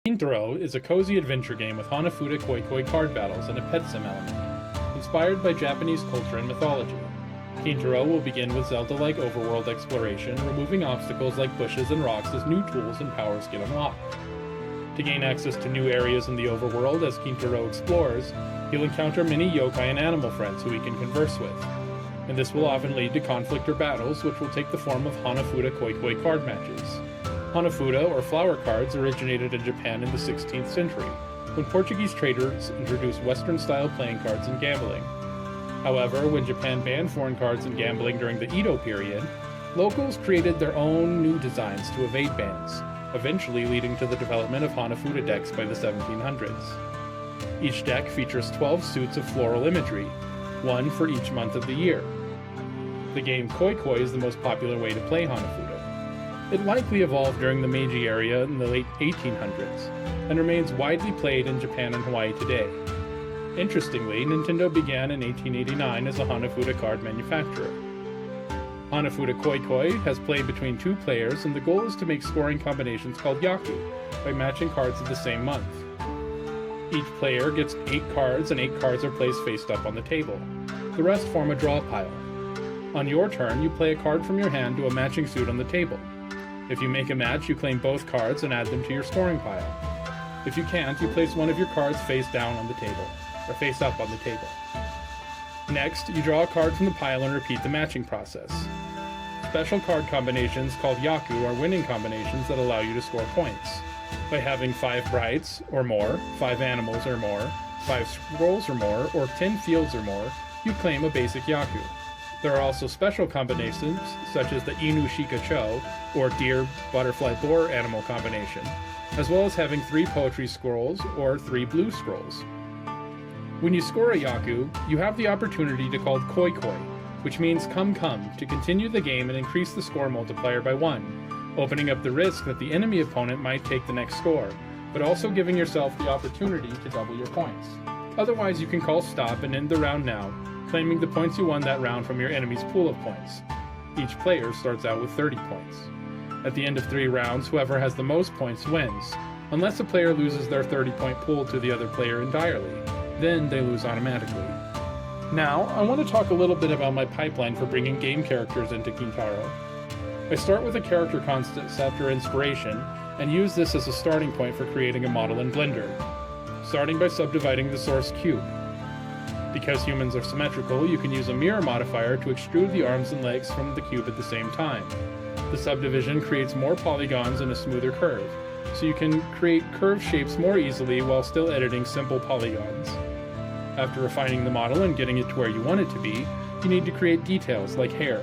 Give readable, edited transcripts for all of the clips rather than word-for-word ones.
Kintaro is a cozy adventure game with Hanafuda Koi-Koi card battles and a pet sim element, inspired by Japanese culture and mythology. Kintaro will begin with Zelda-like overworld exploration, removing obstacles like bushes and rocks as new tools and powers get unlocked. To gain access to new areas in the overworld as Kintaro explores, he'll encounter many yokai and animal friends who he can converse with, and this will often lead to conflict or battles which will take the form of Hanafuda Koi-Koi card matches. Hanafuda, or flower cards, originated in Japan in the 16th century, when Portuguese traders introduced Western-style playing cards and gambling. However, when Japan banned foreign cards and gambling during the Edo period, locals created their own new designs to evade bans, eventually leading to the development of Hanafuda decks by the 1700s. Each deck features 12 suits of floral imagery, one for each month of the year. The game Koi-Koi is the most popular way to play Hanafuda. It likely evolved during the Meiji era in the late 1800s, and remains widely played in Japan and Hawaii today. Interestingly, Nintendo began in 1889 as a Hanafuda card manufacturer. Hanafuda Koi-Koi has played between 2 players, and the goal is to make scoring combinations called yaku by matching cards of the same month. Each player gets 8 cards, and 8 cards are placed face up on the table. The rest form a draw pile. On your turn, you play a card from your hand to a matching suit on the table. If you make a match, you claim both cards and add them to your scoring pile. If you can't, you place one of your cards face down on the table, or face up on the table. Next, you draw a card from the pile and repeat the matching process. Special card combinations called yaku are winning combinations that allow you to score points. By having 5 brights or more, 5 animals or more, 5 scrolls or more, or 10 fields or more, you claim a basic yaku. There are also special combinations, such as the Inu Shika Cho, or Deer, Butterfly, Boar animal combination, as well as having 3 poetry scrolls or 3 blue scrolls. When you score a yaku, you have the opportunity to call Koi-Koi, which means come, to continue the game and increase the score multiplier by 1, opening up the risk that the enemy opponent might take the next score, but also giving yourself the opportunity to double your points. Otherwise, you can call stop and end the round now, claiming the points you won that round from your enemy's pool of points. Each player starts out with 30 points. At the end of 3 rounds, whoever has the most points wins, unless a player loses their 30-point pool to the other player entirely. Then they lose automatically. Now, I want to talk a little bit about my pipeline for bringing game characters into Kintaro. I start with a character concept or inspiration, and use this as a starting point for creating a model in Blender, starting by subdividing the source cube. Because humans are symmetrical, you can use a mirror modifier to extrude the arms and legs from the cube at the same time. The subdivision creates more polygons and a smoother curve, so you can create curved shapes more easily while still editing simple polygons. After refining the model and getting it to where you want it to be, you need to create details like hair.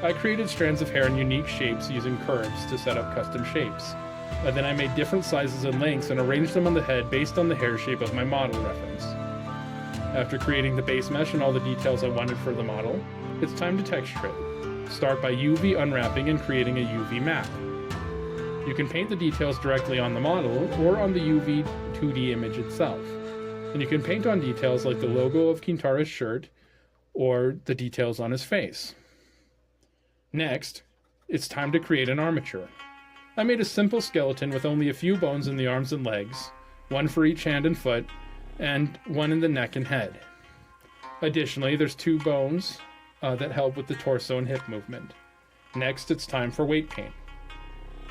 I created strands of hair in unique shapes using curves to set up custom shapes, and then I made different sizes and lengths and arranged them on the head based on the hair shape of my model reference. After creating the base mesh and all the details I wanted for the model, it's time to texture it. Start by UV unwrapping and creating a UV map. You can paint the details directly on the model or on the UV 2D image itself. And you can paint on details like the logo of Kintaro's shirt or the details on his face. Next, it's time to create an armature. I made a simple skeleton with only a few bones in the arms and legs, one for each hand and foot, and one in the neck and head. Additionally, there's 2 bones that help with the torso and hip movement. Next, it's time for weight paint.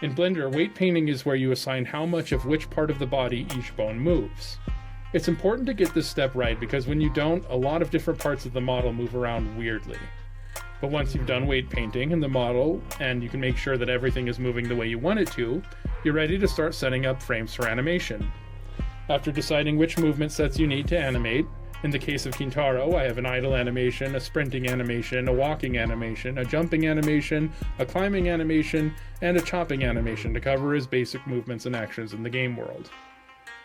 In Blender, weight painting is where you assign how much of which part of the body each bone moves. It's important to get this step right because when you don't, a lot of different parts of the model move around weirdly. But once you've done weight painting in the model, and you can make sure that everything is moving the way you want it to, you're ready to start setting up frames for animation. After deciding which movement sets you need to animate, in the case of Kintaro, I have an idle animation, a sprinting animation, a walking animation, a jumping animation, a climbing animation, and a chopping animation to cover his basic movements and actions in the game world.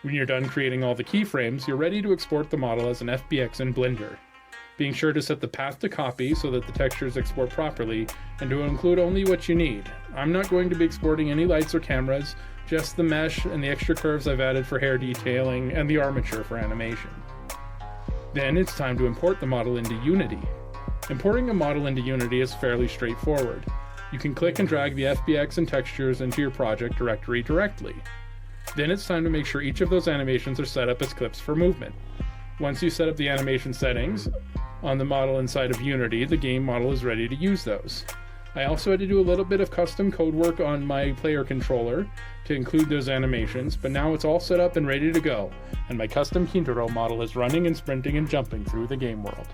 When you're done creating all the keyframes, you're ready to export the model as an FBX in Blender, being sure to set the path to copy so that the textures export properly, and to include only what you need. I'm not going to be exporting any lights or cameras, just the mesh and the extra curves I've added for hair detailing and the armature for animation. Then it's time to import the model into Unity. Importing a model into Unity is fairly straightforward. You can click and drag the FBX and textures into your project directory directly. Then it's time to make sure each of those animations are set up as clips for movement. Once you set up the animation settings on the model inside of Unity, the game model is ready to use those. I also had to do a little bit of custom code work on my player controller to include those animations, but now it's all set up and ready to go, and my custom Kintaro model is running and sprinting and jumping through the game world.